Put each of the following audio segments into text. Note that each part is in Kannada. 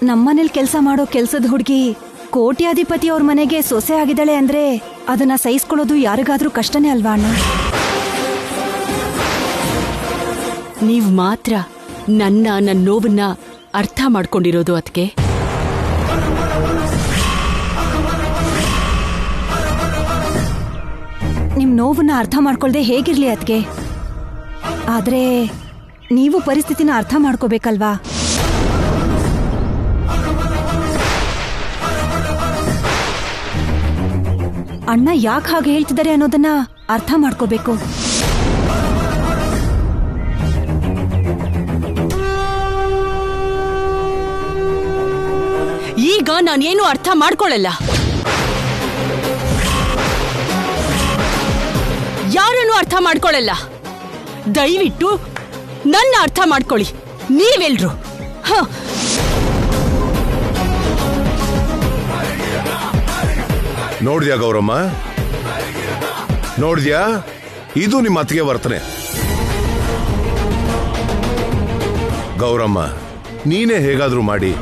ನಮ್ಮನೇಲಿ ಕೆಲಸ ಮಾಡೋ ಕೆಲ್ಸದ ಹುಡುಗಿ ಕೋಟ್ಯಾಧಿಪತಿ ಅವ್ರ ಮನೆಗೆ ಸೊಸೆ ಆಗಿದ್ದಾಳೆ ಅಂದ್ರೆ ಅದನ್ನ ಸಹಿಸ್ಕೊಳ್ಳೋದು ಯಾರಿಗಾದ್ರೂ ಕಷ್ಟನೇ ಅಲ್ವಾ ಅಣ್ಣ? ನೀವ್ ಮಾತ್ರ ನನ್ನ ನೋವನ್ನ ಅರ್ಥ ಮಾಡ್ಕೊಂಡಿರೋದು ಅದಕ್ಕೆ. ನಿಮ್ ನೋವನ್ನ ಅರ್ಥ ಮಾಡ್ಕೊಳ್ದೆ ಹೇಗಿರ್ಲಿ ಅದಕ್ಕೆ, ಆದ್ರೆ ನೀವು ಪರಿಸ್ಥಿತಿನ ಅರ್ಥ ಮಾಡ್ಕೋಬೇಕಲ್ವಾ? ಅಣ್ಣ ಯಾಕೆ ಹಾಗೆ ಹೇಳ್ತಿದ್ದಾರೆ ಅನ್ನೋದನ್ನ ಅರ್ಥ ಮಾಡ್ಕೋಬೇಕು. ಈಗ ನಾನೇನು ಅರ್ಥ ಮಾಡ್ಕೊಳ್ಳಲ್ಲ. ಯಾರನ್ನು ಅರ್ಥ ಮಾಡ್ಕೊಳ್ಳಲ್ಲ. ದಯವಿಟ್ಟು ನನ್ನ ಅರ್ಥ ಮಾಡ್ಕೊಳ್ಳಿ ನೀವೆಲ್ರು. ನೋಡಿದ್ಯಾ ಗೌರಮ್ಮ, ನೋಡಿದ್ಯಾ? ಇದು ನಿಮ್ಮ ಅತ್ತಿಗೆ ವರ್ತನೆ. ಗೌರಮ್ಮ, ನೀನೇ ಹೇಗಾದ್ರೂ ಮಾಡಿ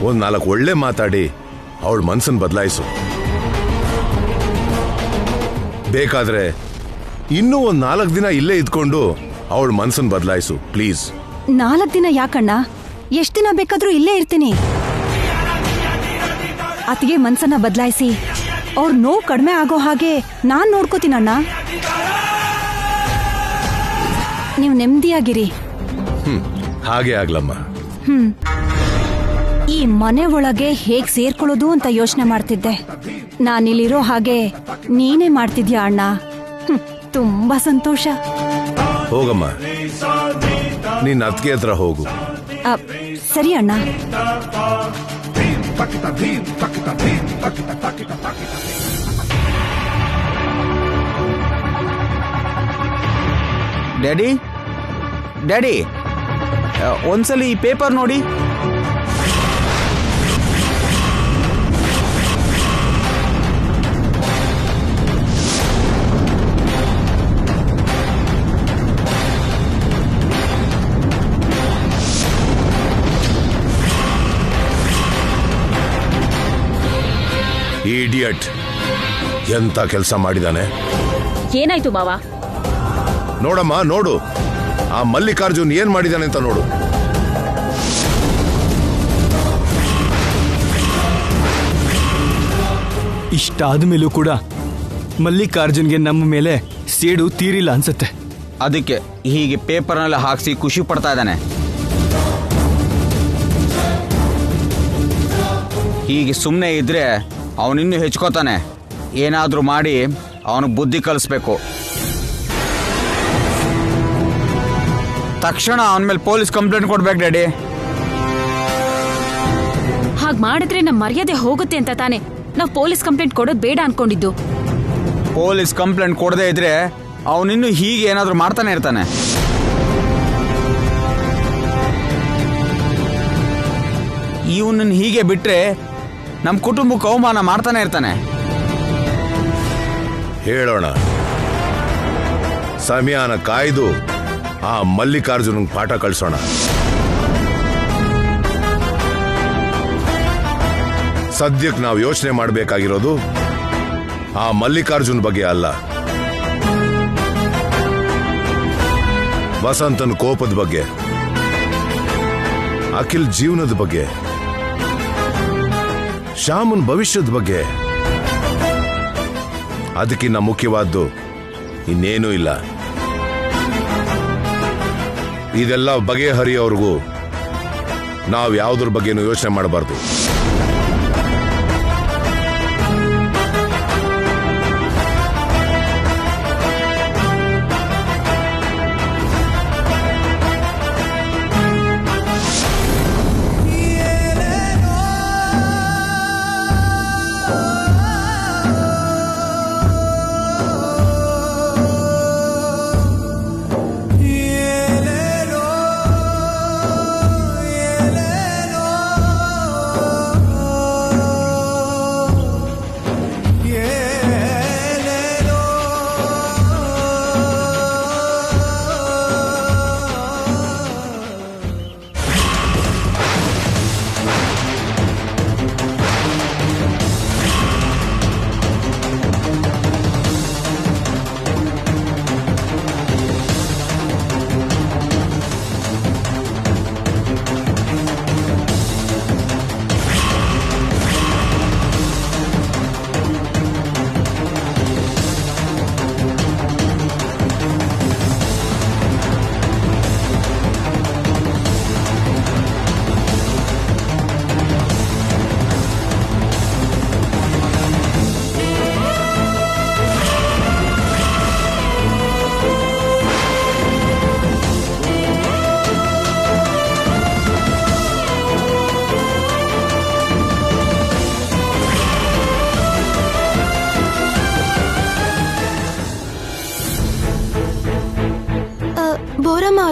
ಒಂದ್ 4 ಒಳ್ಳೆ ಮಾತಾಡಿ ಅವಳ ಮನ್ಸನ್ ಬದಲಾಯಿಸು. ಬೇಕಾದ್ರೆ ಇನ್ನೂ ಒಂದ್ 4 ದಿನ ಇಲ್ಲೇ ಇದ್ಕೊಂಡು ಅವಳ ಮನ್ಸನ್ ಬದಲಾಯಿಸು ಪ್ಲೀಸ್. 4 ದಿನ ಯಾಕಣ್ಣ? ಎಷ್ಟ್ ದಿನ ಬೇಕಾದ್ರೂ ಇಲ್ಲೇ ಇರ್ತೀನಿ. ಅತಿಗೆ ಮನ್ಸನ್ನ ಬದಲಾಯಿಸಿ ಅವ್ರ ನೋವು ಕಡಿಮೆ ಆಗೋ ಹಾಗೆ ನಾನ್ ನೋಡ್ಕೋತೀನಣ್ಣ. ನೀವು ನೆಮ್ಮದಿಯಾಗಿರಿ. ಹಾಗೆ ಆಗ್ಲಮ್ಮ. ಈ ಮನೆ ಒಳಗೆ ಹೇಗ್ ಸೇರ್ಕೊಳ್ಳೋದು ಅಂತ ಯೋಚನೆ ಮಾಡ್ತಿದ್ದೆ. ನಾನಿಲ್ಲಿರೋ ಹಾಗೆ ನೀನೇ ಮಾಡ್ತಿದ್ಯಾ ಅಣ್ಣ. ತುಂಬಾ ಸಂತೋಷ. ಹೋಗಮ್ಮ, ನಿನ್ನ ಅತ್ತಿಗೆ ಹತ್ರ ಹೋಗು. ಸರಿ ಅಣ್ಣ. ಡ್ಯಾಡಿ, ಡ್ಯಾಡಿ, ಒಂದ್ಸಲಿ ಈ ಪೇಪರ್ ನೋಡಿ. ಇಡಿಯಟ್ ಎಂತ ಕೆಲಸ ಮಾಡಿದಾನೆ. ಏನಾಯ್ತು ಮಾವ? ನೋಡಮ್ಮ, ನೋಡು ಆ ಮಲ್ಲಿಕಾರ್ಜುನ್ ಏನ್ ಮಾಡಿದಾನೆ ಅಂತ ನೋಡು. ಇಷ್ಟಾದ ಮೇಲೂ ಕೂಡ ಮಲ್ಲಿಕಾರ್ಜುನ್ಗೆ ನಮ್ಮ ಮೇಲೆ ಸೇಡು ತೀರಿಲ್ಲ ಅನ್ಸುತ್ತೆ. ಅದಕ್ಕೆ ಹೀಗೆ ಪೇಪರ್ನೆಲ್ಲ ಹಾಕ್ಸಿ ಖುಷಿ ಪಡ್ತಾ ಇದ್ದಾನೆ. ಹೀಗೆ ಸುಮ್ಮನೆ ಇದ್ರೆ ಅವನಿನ್ನೂ ಹೆಚ್ಕೋತಾನೆ. ಏನಾದ್ರೂ ಮಾಡಿ ಅವನಿಗೆ ಬುದ್ಧಿ ಕಲಿಸ್ಬೇಕು. ತಕ್ಷಣ ಅವನ ಮೇಲೆ ಪೊಲೀಸ್ ಕಂಪ್ಲೇಂಟ್ ಕೊಡ್ಬೇಕು ಡ್ಯಾಡಿ. ಹಾಗೆ ಮಾಡಿದ್ರೆ ನಮ್ಮ ಮರ್ಯಾದೆ ಹೋಗುತ್ತೆ ಅಂತ ತಾನೆ ನಾವು ಪೊಲೀಸ್ ಕಂಪ್ಲೇಂಟ್ ಕೊಡೋದು ಬೇಡ ಅನ್ಕೊಂಡಿದ್ದು. ಪೊಲೀಸ್ ಕಂಪ್ಲೇಂಟ್ ಕೊಡದೇ ಇದ್ರೆ ಅವನಿನ್ನೂ ಹೀಗೆ ಏನಾದ್ರೂ ಮಾಡ್ತಾನೆ ಇರ್ತಾನೆ. ಇವನನ್ನು ಹೀಗೆ ಬಿಟ್ರೆ ನಮ್ಮ ಕುಟುಂಬಕ್ಕೆ ಅವಮಾನ ಮಾಡ್ತಾನೆ ಇರ್ತಾನೆ. ಹೇಳೋಣ, ಸಮಯಾನ ಕಾಯ್ದು ಆ ಮಲ್ಲಿಕಾರ್ಜುನ್ ಪಾಠ ಕಳಿಸೋಣ. ಸದ್ಯಕ್ಕೆ ನಾವು ಯೋಚನೆ ಮಾಡಬೇಕಾಗಿರೋದು ಆ ಮಲ್ಲಿಕಾರ್ಜುನ್ ಬಗ್ಗೆ ಅಲ್ಲ, ವಸಂತನ ಕೋಪದ ಬಗ್ಗೆ, ಅಖಿಲ್ ಜೀವನದ ಬಗ್ಗೆ, ಶ್ಯಾಮನ್ ಭವಿಷ್ಯದ ಬಗ್ಗೆ. ಅದಕ್ಕಿಂತ ಮುಖ್ಯವಾದ್ದು ಇನ್ನೇನೂ ಇಲ್ಲ. ಇದೆಲ್ಲ ಬಗೆಹರಿಯೋವರೆಗೂ ನಾವು ಯಾವುದ್ರ ಬಗ್ಗೆನೂ ಯೋಚನೆ ಮಾಡಬಾರ್ದು.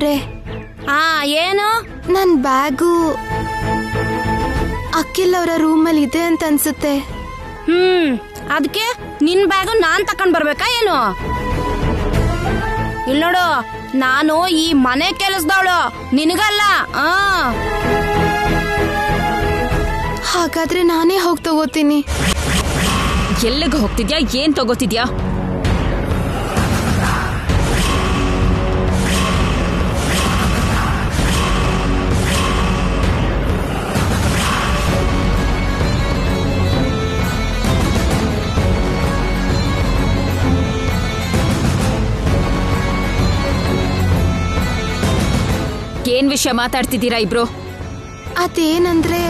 ಅಮ್ಮೋರೆ. ಏನು? ನನ್ ಬ್ಯಾಗು ಅಖಿಲ್ ಅವರ ರೂಮಲ್ಲಿ ಇದೆ ಅಂತ ಅನ್ಸುತ್ತೆ. ಅದಕ್ಕೆ ನಿನ್ ಬ್ಯಾಗು ನಾನ್ ತಕೊಂಡ್ ಬರ್ಬೇಕಾ ಏನು? ಇಲ್ ನೋಡು, ನಾನು ಈ ಮನೆ ಕೆಲಸದವಳು, ನಿನಗಲ್ಲ. ಹಾಗಾದ್ರೆ ನಾನೇ ಹೋಗಿ ತಗೋತೀನಿ. ಎಲ್ಲಿಗೆ ಹೋಗ್ತಿದ್ಯಾ? ಏನ್ ತಗೋತಿದ್ಯಾ? ಏನ್ ವಿಷಯ ಮಾತಾಡ್ತಿದ್ದೀರಾ ಇಬ್ರು? ಅದೇನಂದ್ರೆ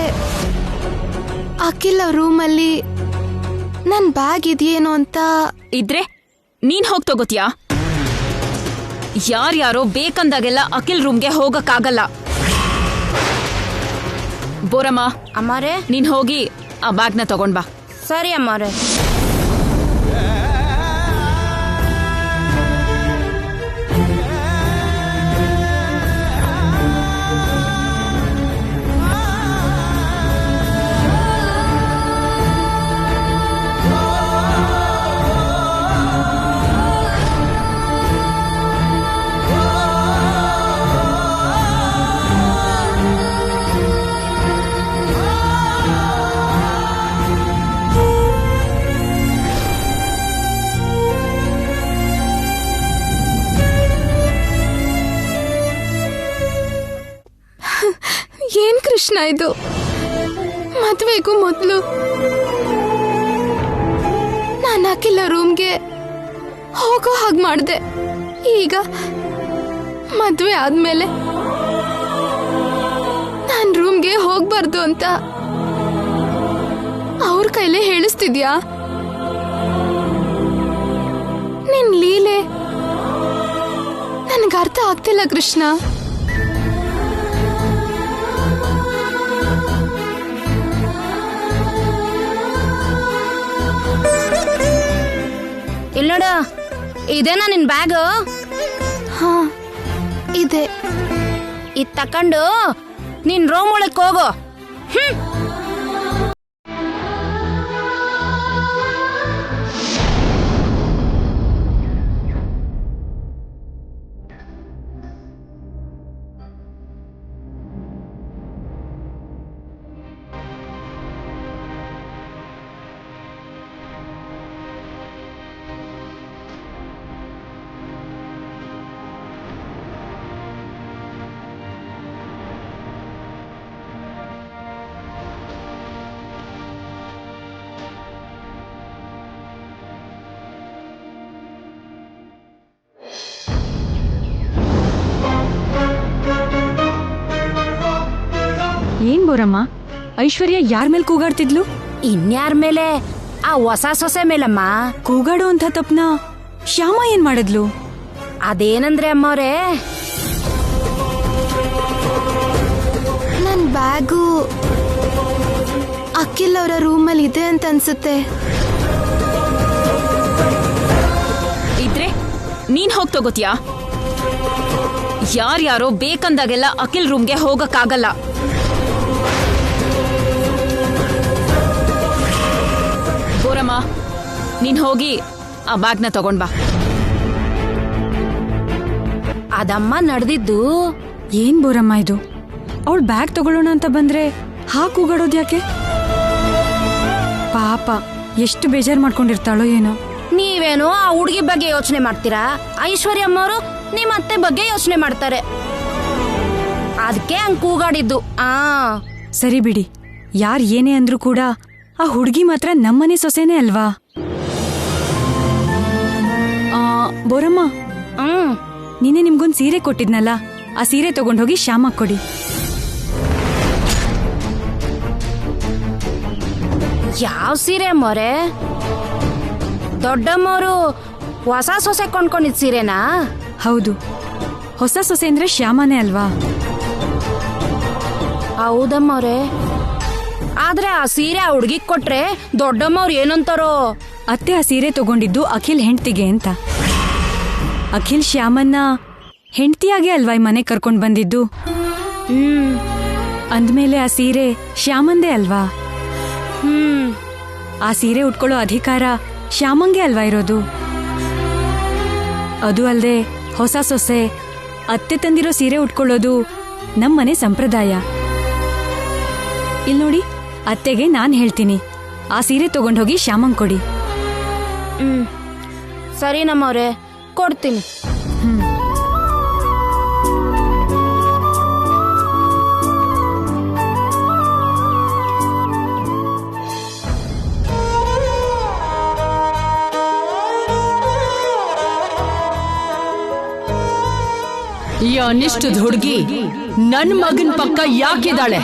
ಅಖಿಲ್ ಅವ್ರ ರೂಮಲ್ಲಿ ನನ್ ಬ್ಯಾಗ್ ಇದೆಯೇನೋ ಅಂತ. ಇದ್ರೆ ನೀನ್ ಹೋಗ್ ತಗೋತಿಯಾ? ಯಾರ್ಯಾರೋ ಬೇಕಂದಾಗೆಲ್ಲ ಅಖಿಲ್ ರೂಮ್ಗೆ ಹೋಗಕ್ಕಾಗಲ್ಲ. ಬೋರಮ್ಮ, ಅಮ್ಮಾರೆ, ನೀನ್ ಹೋಗಿ ಆ ಬ್ಯಾಗ್ನ ತಗೊಂಡ್ ಬಾ. ಸರಿ ಅಮ್ಮಾರೆ. ಏನ್ ಕೃಷ್ಣ ಇದು? ಮದ್ವೆಗೂ ಮೊದ್ಲು ನಾನು ಅಖಿಲ ರೂಮ್ಗೆ ಹೋಗೋ ಹಾಗೆ ಮಾಡ್ದೆ. ಈಗ ಮದ್ವೆ ಆದ್ಮೇಲೆ ನಾನ್ ರೂಮ್ಗೆ ಹೋಗ್ಬಾರ್ದು ಅಂತ ಅವ್ರ ಕೈಲೇ ಹೇಳಿಸ್ತಿದ್ಯಾ? ನಿನ್ ಲೀಲೆ ನನ್ಗೆ ಅರ್ಥ ಆಗ್ತಿಲ್ಲ ಕೃಷ್ಣ. ಇಲ್ ನೋಡು, ಇದೇನಾ ನಿನ್ ಬ್ಯಾಗ್? ಹಾ ಇದೆ. ಇದ್ ತಕೊಂಡು ನಿನ್ ರೂಮ್ ಒಳಕ್ ಹೋಗು. ಏನ್ ಬೋರಮ್ಮ, ಐಶ್ವರ್ಯ ಯಾರ ಮೇಲೆ ಕೂಗಾಡ್ತಿದ್ಲು? ಇನ್ಯಾರ ಮೇಲೆ? ಆ ಹೊಸ ಸೊಸೆ ಮೇಲಮ್ಮ. ಕೂಗಾಡೋ ಅಂತ ತಪ್ಪನ ಶ್ಯಾಮ ಏನ್ ಮಾಡಿದ್ಲು? ಅದೇನಂದ್ರೆ ಅಮ್ಮವ್ರೆ, ನನ್ ಬ್ಯಾಗು ಅಖಿಲ್ ಅವರ ರೂಮಲ್ಲಿ ಇದೆ ಅಂತ ಅನ್ಸುತ್ತೆ. ಇದ್ರೆ ನೀನ್ ಹೋಗ್ ತಗೋತಿಯಾ? ಯಾರ್ಯಾರೋ ಬೇಕಂದಾಗೆಲ್ಲ ಅಖಿಲ್ ರೂಮ್ಗೆ ಹೋಗಕ್ಕಾಗಲ್ಲ. ಬೋರಮ್ಮ, ನೀನ್ ಹೋಗಿ ಆ ಬ್ಯಾಗ್ನ ತಗೊಂಡ್ ಬಾ. ಅದಮ್ಮ ನಡೆದಿದ್ದು. ಏನ್ ಬೋರಮ್ಮ ಇದು? ಅವಳು ಬ್ಯಾಗ್ ತಗೊಳ್ಳೋಣ ಅಂತ ಬಂದ್ರೆ ಕೂಗಾಡೋದ್ ಯಾಕೆ? ಪಾಪ ಎಷ್ಟು ಬೇಜಾರ್ ಮಾಡ್ಕೊಂಡಿರ್ತಾಳೋ ಏನೋ. ನೀವೇನೋ ಆ ಹುಡುಗಿ ಬಗ್ಗೆ ಯೋಚನೆ ಮಾಡ್ತೀರಾ, ಐಶ್ವರ್ಯ ಅಮ್ಮವರು ನಿಮ್ಮ ಅತ್ತೆ ಬಗ್ಗೆ ಯೋಚನೆ ಮಾಡ್ತಾರೆ. ಅದಕ್ಕೆ ಹಂಗ್ ಕೂಗಾಡಿದ್ದು. ಸರಿ ಬಿಡಿ, ಯಾರ್ ಏನೇ ಅಂದ್ರೂ ಕೂಡ ಆ ಹುಡುಗಿ ಮಾತ್ರ ನಮ್ಮನೆ ಸೊಸೆನೇ ಅಲ್ವಾ? ಬೋರಮ್ಮ, ನೀನೆ ನಿಮ್ಗೊಂದ್ ಸೀರೆ ಕೊಟ್ಟಿದ್ನಲ್ಲ, ಆ ಸೀರೆ ತಗೊಂಡೋಗಿ ಶ್ಯಾಮ ಕೊಡಿ. ಯಾವ ಸೀರೆ ಅಮ್ಮವ್ರೆ? ದೊಡ್ಡಮ್ಮವರು ಹೊಸ ಸೊಸೆ ಕೊಂಡ್ಕೊಂಡಿದ್ ಸೀರೆನಾ? ಹೌದು, ಹೊಸ ಸೊಸೆ ಅಂದ್ರೆ ಶ್ಯಾಮನೇ ಅಲ್ವಾ? ಹೌದಮ್ಮವ್ರೆ. ಆದ್ರೆ ಆ ಸೀರೆ ಆ ಹುಡ್ಗಿಗ್ ಕೊಟ್ರೆ ದೊಡ್ಡಮ್ಮವ್ರು ಏನಂತಾರೋ? ಅತ್ತೆ ಆ ಸೀರೆ ತಗೊಂಡಿದ್ದು ಅಖಿಲ್ ಹೆಂಡ್ತಿಗೆ ಅಂತ. ಅಖಿಲ್ ಶ್ಯಾಮನ್ನ ಹೆಂಡತಿಯಾಗೆ ಅಲ್ವಾ ಈ ಮನೆ ಕರ್ಕೊಂಡ್ ಬಂದಿದ್ದು? ಅಂದ್ಮೇಲೆ ಆ ಸೀರೆ ಶ್ಯಾಮಂದೇ ಅಲ್ವಾ? ಆ ಸೀರೆ ಉಟ್ಕೊಳ್ಳೋ ಅಧಿಕಾರ ಶ್ಯಾಮಂಗೆ ಅಲ್ವಾ ಇರೋದು? ಅದು ಅಲ್ದೆ ಹೊಸ ಸೊಸೆ ಅತ್ತೆ ತಂದಿರೋ ಸೀರೆ ಉಟ್ಕೊಳ್ಳೋದು ನಮ್ಮನೆ ಸಂಪ್ರದಾಯ. ಇಲ್ ನೋಡಿ, ಅತ್ತೆಗೆ ನಾನ್ ಹೇಳ್ತೀನಿ, ಆ ಸೀರೆ ತಗೊಂಡೋಗಿ ಶ್ಯಾಮಂಗ್ ಕೊಡಿ. ಸರಿ ನಮ್ಮವ್ರೆ, ಕೊಡ್ತೀನಿ. ಈ ಅನಿಷ್ಟದ ಹುಡುಗಿ ನನ್ ಮಗನ್ ಪಕ್ಕ ಯಾಕಿದ್ದಾಳೆ?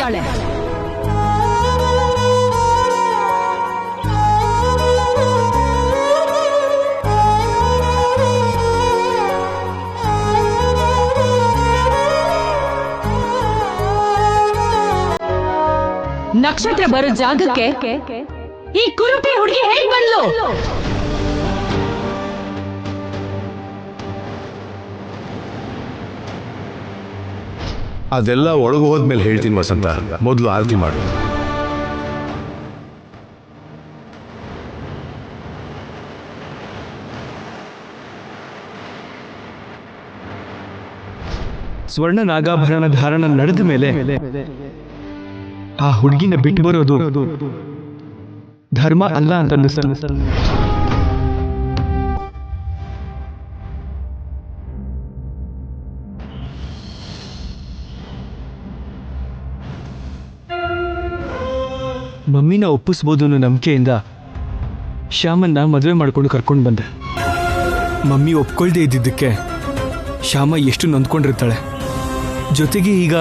ನಕ್ಷತ್ರ ಬರೋ ಜಾಗಕ್ಕೆ ಈ ಕುರುಪಿ ಹುಡುಗಿ ಹೇಗ್ ಬಂದ್ಲು? ಅದೆಲ್ಲ ಒಳಗೆ ಹೋದ್ಮೇಲೆ ಹೇಳ್ತೀನಿ ವಸಂತ, ಮೊದಲು ಆರತಿ ಮಾಡು. ಸ್ವರ್ಣ ನಾಗಾಭರಣ ಧಾರಣ ನಡೆದ ಮೇಲೆ ಆ ಹುಡುಗಿನ ಬಿಟ್ಟು ಬರೋದು ಧರ್ಮ ಅಲ್ಲ ಅಂತ ಅನ್ನಿಸ್ತು. ಮಮ್ಮಿನ ಒಪ್ಪಿಸ್ಬೋದು ಅನ್ನೋ ನಂಬಿಕೆಯಿಂದ ಶ್ಯಾಮನ್ನ ಮದುವೆ ಮಾಡ್ಕೊಂಡು ಕರ್ಕೊಂಡು ಬಂದೆ. ಮಮ್ಮಿ ಒಪ್ಕೊಳ್ದೇ ಇದ್ದಿದ್ದಕ್ಕೆ ಶ್ಯಾಮ ಎಷ್ಟು ನೊಂದ್ಕೊಂಡಿರ್ತಾಳೆ. ಜೊತೆಗೆ ಈಗ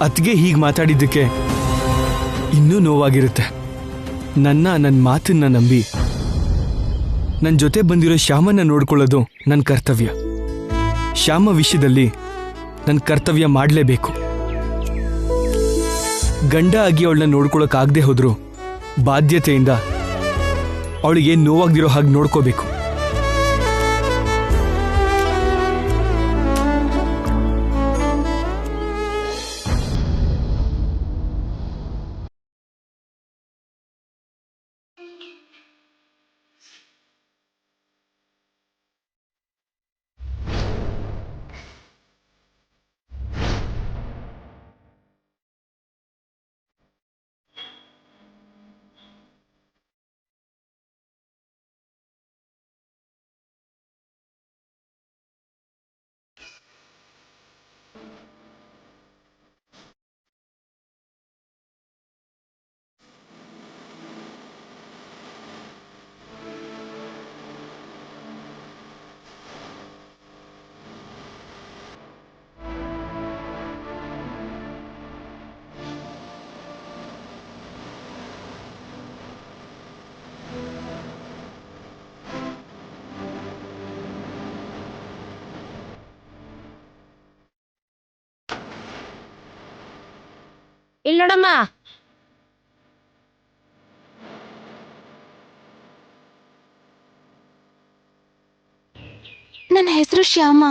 ಅತ್ತಿಗೆ ಹೀಗೆ ಮಾತಾಡಿದ್ದಕ್ಕೆ ಇನ್ನೂ ನೋವಾಗಿರುತ್ತೆ. ನನ್ನ ಮಾತನ್ನ ನಂಬಿ ನನ್ನ ಜೊತೆ ಬಂದಿರೋ ಶ್ಯಾಮನ್ನ ನೋಡ್ಕೊಳ್ಳೋದು ನನ್ನ ಕರ್ತವ್ಯ. ಶ್ಯಾಮ ವಿಷಯದಲ್ಲಿ ನನ್ನ ಕರ್ತವ್ಯ ಮಾಡಲೇಬೇಕು. ಗಂಡ ಆಗಿ ಅವಳನ್ನ ನೋಡ್ಕೊಳಕ್ಕಾಗದೆ ಹೋದ್ರು ಬಾಧ್ಯತೆಯಿಂದ ಅವಳಿಗೆ ನೋವಾಗ್ದಿರೋ ಹಾಗೆ ನೋಡ್ಕೋಬೇಕು. ಇಲ್ಲಿ ನೋಡಮ್ಮ, ನನ್ನ ಹೆಸರು ಶ್ಯಾಮ.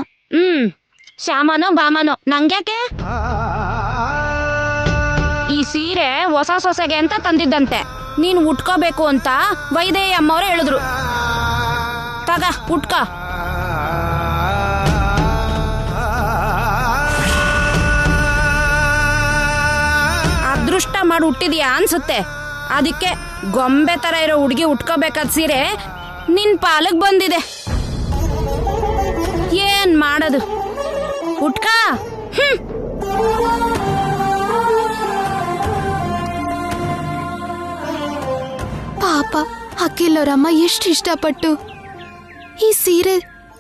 ಶ್ಯಾಮನೋ ಬಾಮನೋ ನಂಗ್ಯಾಕೆ? ಈ ಸೀರೆ ಹೊಸ ಸೊಸೆಗೆ ಅಂತ ತಂದಿದ್ದಂತೆ, ನೀನು ಉಟ್ಕೋಬೇಕು ಅಂತ ವೈದೇಹಿ ಅಮ್ಮವ್ರು ಹೇಳಿದ್ರು. ತಗ ಉಟ್ಕ. ಅದೃಷ್ಟ ಮಾಡಿ ಹುಟ್ಟಿದ್ಯಾ ಅನ್ಸುತ್ತೆ. ಅದಕ್ಕೆ ಗೊಂಬೆ ತರ ಇರೋ ಹುಡುಗಿ ಉಟ್ಕೋಬೇಕಾದ ಸೀರೆ ನಿನ್ ಪಾಲಕ್ ಬಂದಿದೆ. ಏನ್ ಮಾಡೋದು, ಉಟ್ಕ. ಪಾಪ ಅಕ್ಕಿಲ್ಲೋರಮ್ಮ ಎಷ್ಟು ಇಷ್ಟಪಟ್ಟು ಈ ಸೀರೆ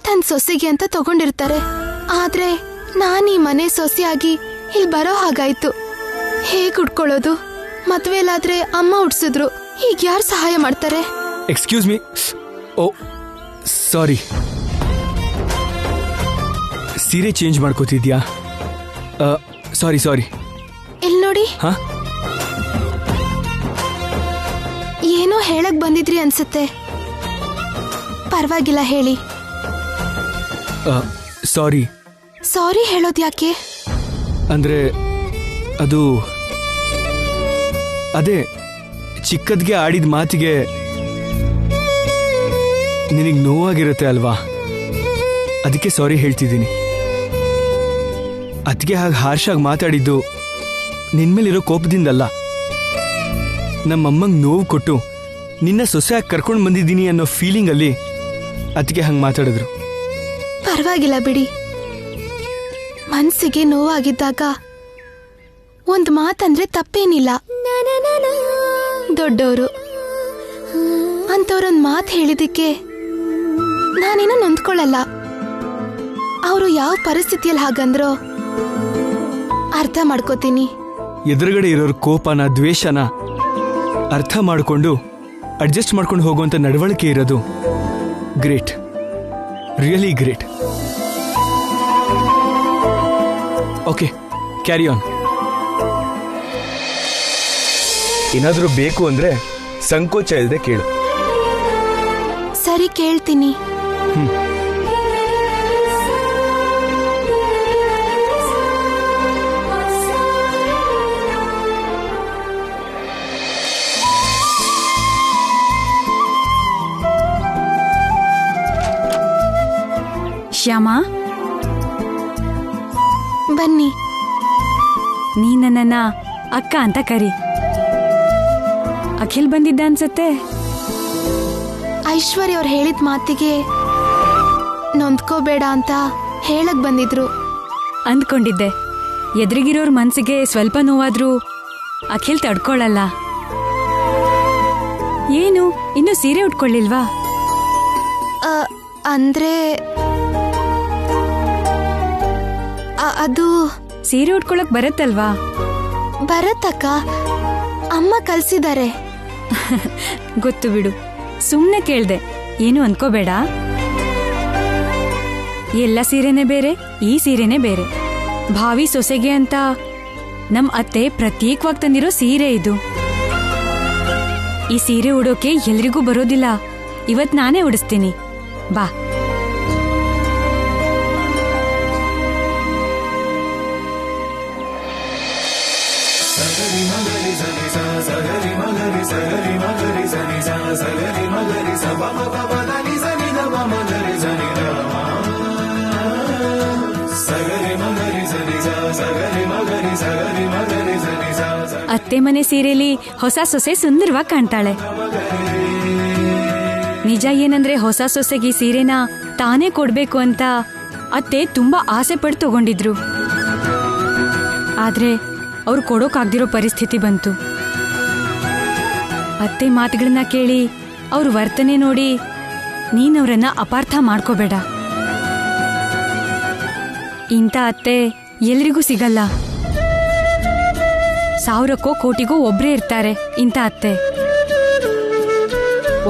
ತನ್ನ ಸೊಸೆಗೆ ಅಂತ ತಗೊಂಡಿರ್ತಾರೆ. ಆದ್ರೆ ನಾನು ಈ ಮನೆ ಸೊಸೆಯಾಗಿ ಇಲ್ಲಿ ಬರೋ ಹಾಗಾಯ್ತು. ಹೇಗೆ ಉಟ್ಕೊಳ್ಳೋದು? ಮದ್ವೆಲಾದ್ರೆ ಅಮ್ಮ ಉಡ್ಸಿದ್ರು, ಈಗ ಯಾರು ಸಹಾಯ ಮಾಡ್ತಾರೆ? Excuse me. ಓ ಸಾರಿ, ಸೀರೆ ಚೇಂಜ್ ಮಾಡ್ಕೋತಿದ್ಯಾ? ಸಾರಿ ಸಾರಿ. ಇಲ್ಲಿ ನೋಡಿ, ಹಾ, ಏನೋ ಹೇಳಕ್ ಬಂದಿದ್ರಿ ಅನ್ಸುತ್ತೆ. ಪರವಾಗಿಲ್ಲ ಹೇಳಿ. ಸಾರಿ. ಸಾರಿ ಹೇಳೋದು ಯಾಕೆ? ಅಂದ್ರೆ ಅದು ಅದೇ ಚಿಕ್ಕದ್ಗೆ ಆಡಿದ ಮಾತಿಗೆ ನಿನಗೆ ನೋವಾಗಿರುತ್ತೆ ಅಲ್ವಾ, ಅದಕ್ಕೆ ಸಾರಿ ಹೇಳ್ತಿದ್ದೀನಿ. ಅದಕ್ಕೆ ಹಾಗೆ ಹಾರ್ಷಾಗಿ ಮಾತಾಡಿದ್ದು ನಿನ್ಮೇಲಿರೋ ಕೋಪದಿಂದಲ್ಲ, ನಮ್ಮಮ್ಮಂಗೆ ನೋವು ಕೊಟ್ಟು ನಿನ್ನ ಸೊಸೆಯಾಗಿ ಕರ್ಕೊಂಡು ಬಂದಿದ್ದೀನಿ ಅನ್ನೋ ಫೀಲಿಂಗಲ್ಲಿ ಅದಕ್ಕೆ ಹಂಗೆ ಮಾತಾಡಿದ್ರು. ಪರವಾಗಿಲ್ಲ ಬಿಡಿ. ಮನ್ಸಿಗೆ ನೋವಾಗಿದ್ದಾಗ ಒಂದು ಮಾತಂದ್ರೆ ತಪ್ಪೇನಿಲ್ಲ. ದೊಡ್ಡವರು ಅಂತವ್ರೊಂದು ಮಾತು ಹೇಳಿದಕ್ಕೆ ನಾನೇನೋ ನೊಂದ್ಕೊಳ್ಳಲ್ಲ. ಅವರು ಯಾವ ಪರಿಸ್ಥಿತಿಯಲ್ಲಿ ಹಾಗಂದ್ರೋ ಅರ್ಥ ಮಾಡ್ಕೋತೀನಿ. ಎದುರುಗಡೆ ಇರೋರ ಕೋಪನ ದ್ವೇಷನ ಅರ್ಥ ಮಾಡಿಕೊಂಡು ಅಡ್ಜಸ್ಟ್ ಮಾಡ್ಕೊಂಡು ಹೋಗುವಂಥ ನಡವಳಿಕೆ ಇರೋದು great, really great. Okay, carry on. ಏನಾದರೂ ಬೇಕು ಅಂದ್ರೆ ಸಂಕೋಚ ಇಲ್ಲದೆ ಕೇಳು. ಸರಿ, ಕೇಳ್ತೀನಿ. ಶ್ಯಾಮ, ಬನ್ನಿ. ನೀ ನನ್ನನ್ನ ಅಕ್ಕ ಅಂತ ಕರಿ. ಅಖಿಲ್ ಬಂದಿದ್ದ ಅನ್ಸತ್ತೆ. ಐಶ್ವರ್ಯ ಅವ್ರು ಹೇಳಿದ ಮಾತಿಗೆ ನೊಂದ್ಕೋಬೇಡ ಅಂತ ಹೇಳಕ್ ಬಂದಿದ್ರು. ಅಂದ್ಕೊಂಡಿದ್ದೆ, ಎದುರಿಗಿರೋರ್ ಮನ್ಸಿಗೆ ಸ್ವಲ್ಪ ನೋವಾದ್ರೂ ಅಖಿಲ್ ತಡ್ಕೊಳ್ಳಲ್ಲ. ಏನು, ಇನ್ನು ಸೀರೆ ಉಟ್ಕೊಳ್ಳಿಲ್ವಾ? ಅಂದ್ರೆ ಅದು ಸೀರೆ ಉಟ್ಕೊಳಕ್ ಬರತ್ತಲ್ವಾ? ಬರತ್ತಕ್ಕ, ಅಮ್ಮ ಕಲ್ಸಿದ್ದಾರೆ. ಗೊತ್ತು ಬಿಡು, ಸುಮ್ನೆ ಕೇಳ್ದೆ, ಏನು ಅನ್ಕೋಬೇಡ. ಎಲ್ಲ ಸೀರೆನೇ ಬೇರೆ, ಈ ಸೀರೆನೇ ಬೇರೆ. ಭಾವಿ ಸೊಸೆಗೆ ಅಂತ ನಮ್ ಅತ್ತೆ ಪ್ರತ್ಯೇಕವಾಗಿ ತಂದಿರೋ ಸೀರೆ ಇದು. ಈ ಸೀರೆ ಉಡೋಕೆ ಎಲ್ರಿಗೂ ಬರೋದಿಲ್ಲ. ಇವತ್ ನಾನೇ ಉಡಿಸ್ತೀನಿ, ಬಾ. ಅತ್ತೆ ಮನೆ ಸೀರೆಲಿ ಹೊಸ ಸೊಸೆ ಸುಂದರವಾಗಿ ಕಾಣ್ತಾಳೆ. ನಿಜ ಏನಂದ್ರೆ ಹೊಸ ಸೊಸೆಗೆ ಈ ಸೀರೆನ ತಾನೇ ಕೊಡ್ಬೇಕು ಅಂತ ಅತ್ತೆ ತುಂಬಾ ಆಸೆ ಪಟ್ಟು ತಗೊಂಡಿದ್ರು. ಆದ್ರೆ ಅವ್ರು ಕೊಡೋಕಾಗ್ದಿರೋ ಪರಿಸ್ಥಿತಿ ಬಂತು. ಅತ್ತೆ ಮಾತುಗಳನ್ನ ಕೇಳಿ ಅವ್ರ ವರ್ತನೆ ನೋಡಿ ನೀನವ್ರನ್ನ ಅಪಾರ್ಥ ಮಾಡ್ಕೋಬೇಡ. ಇಂಥ ಅತ್ತೆ ಎಲ್ರಿಗೂ ಸಿಗಲ್ಲ. 1000ಕ್ಕೋ ಕೋಟಿಗೋ ಒಬ್ರೇ ಇರ್ತಾರೆ ಇಂಥ ಅತ್ತೆ.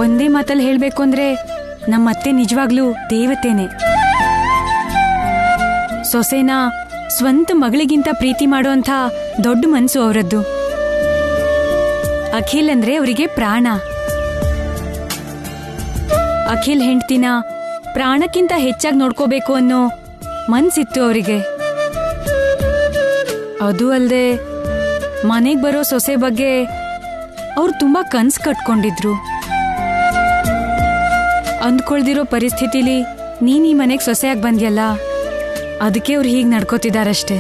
ಒಂದೇ ಮಾತಲ್ಲಿ ಹೇಳ್ಬೇಕು ಅಂದ್ರೆ ನಮ್ಮತ್ತೆ ನಿಜವಾಗ್ಲೂ ದೇವತೆನೆ. ಸೊಸೆನ ಸ್ವಂತ ಮಗಳಿಗಿಂತ ಪ್ರೀತಿ ಮಾಡೋಂಥ ದೊಡ್ಡ ಮನ್ಸು ಅವರದ್ದು. ಅಖಿಲ್ ಅಂದ್ರೆ ಅವರಿಗೆ ಪ್ರಾಣ. ಅಖಿಲ್ ಹೆಂಡ್ತಿನ ಪ್ರಾಣಕ್ಕಿಂತ ಹೆಚ್ಚಾಗಿ ನೋಡ್ಕೋಬೇಕು ಅನ್ನೋ ಮನ್ಸಿತ್ತು ಅವರಿಗೆ. ಅದು ಅಲ್ಲದೆ ಮನೆಗೆ ಬರೋ ಸೊಸೆ ಬಗ್ಗೆ ಅವ್ರು ತುಂಬಾ ಕನ್ಸು ಕಟ್ಕೊಂಡಿದ್ರು. ಅಂದ್ಕೊಳ್ದಿರೋ ಪರಿಸ್ಥಿತಿಲಿ ನೀನ್ ಈ ಮನೆಗೆ ಸೊಸೆಯಾಗಿ ಬಂದ್ಯಲ್ಲ, ಅದಕ್ಕೆ ಅವ್ರು ಹೀಗೆ ನಡ್ಕೋತಿದಾರಷ್ಟೇ.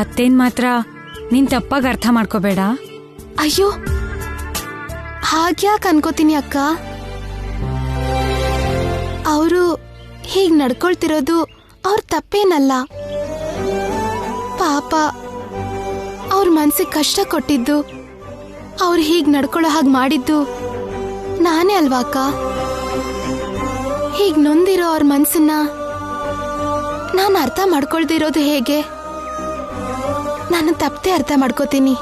ಅತ್ತೇನ್ ಮಾತ್ರ ನೀನ್ ತಪ್ಪಾಗಿ ಅರ್ಥ ಮಾಡ್ಕೋಬೇಡ. ಅಯ್ಯೋ, ಹಾಗ್ಯಾಕೆ ಅನ್ಕೋತೀನಿ ಅಕ್ಕ. ಅವರು ಹೀಗ್ ನಡ್ಕೊಳ್ತಿರೋದು ಅವ್ರ ತಪ್ಪೇನಲ್ಲ. ಪಾಪ ಅವ್ರ ಮನ್ಸಿಗೆ ಕಷ್ಟ ಕೊಟ್ಟಿದ್ದು, ಅವ್ರು ಹೀಗ್ ನಡ್ಕೊಳ್ಳೋ ಹಾಗೆ ಮಾಡಿದ್ದು ನಾನೇ ಅಲ್ವಾ ಅಕ್ಕ. ಹೀಗ್ ನೊಂದಿರೋ ಅವ್ರ ಮನ್ಸನ್ನ ನಾನು ಅರ್ಥ ಮಾಡ್ಕೊಳ್ದಿರೋದು ಹೇಗೆ? ನಾನು ತಪ್ಪದೆ ಅರ್ಥ ಮಾಡ್ಕೋತೀನಿ.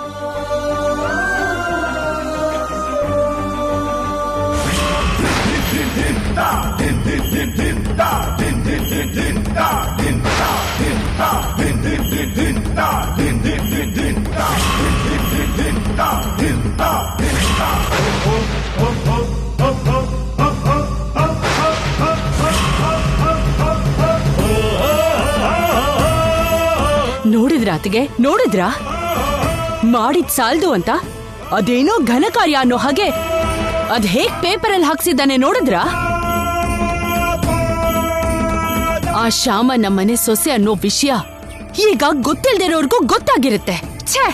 ನೋಡಿದ್ರ ಅತ್ತಿಗೆ ನೋಡಿದ್ರ ಮಾಡಿದ್ ಸಾಲ್ದು ಅಂತ ಅದೇನೋ ಘನ ಕಾರ್ಯ ಅನ್ನೋ ಹಾಗೆ ಅದ್ ಹೇಗ್ ಪೇಪರಲ್ಲಿ ಹಾಕ್ಸಿದ್ದಾನೆ ನೋಡಿದ್ರ? ಆ ಶ್ಯಾಮ ನಮ್ಮನೆ ಸೊಸೆ ಅನ್ನೋ ವಿಷಯ ಈಗ ಗೊತ್ತಿಲ್ದಿರೋರ್ಗೂ ಗೊತ್ತಾಗಿರುತ್ತೆ. ಛೇ,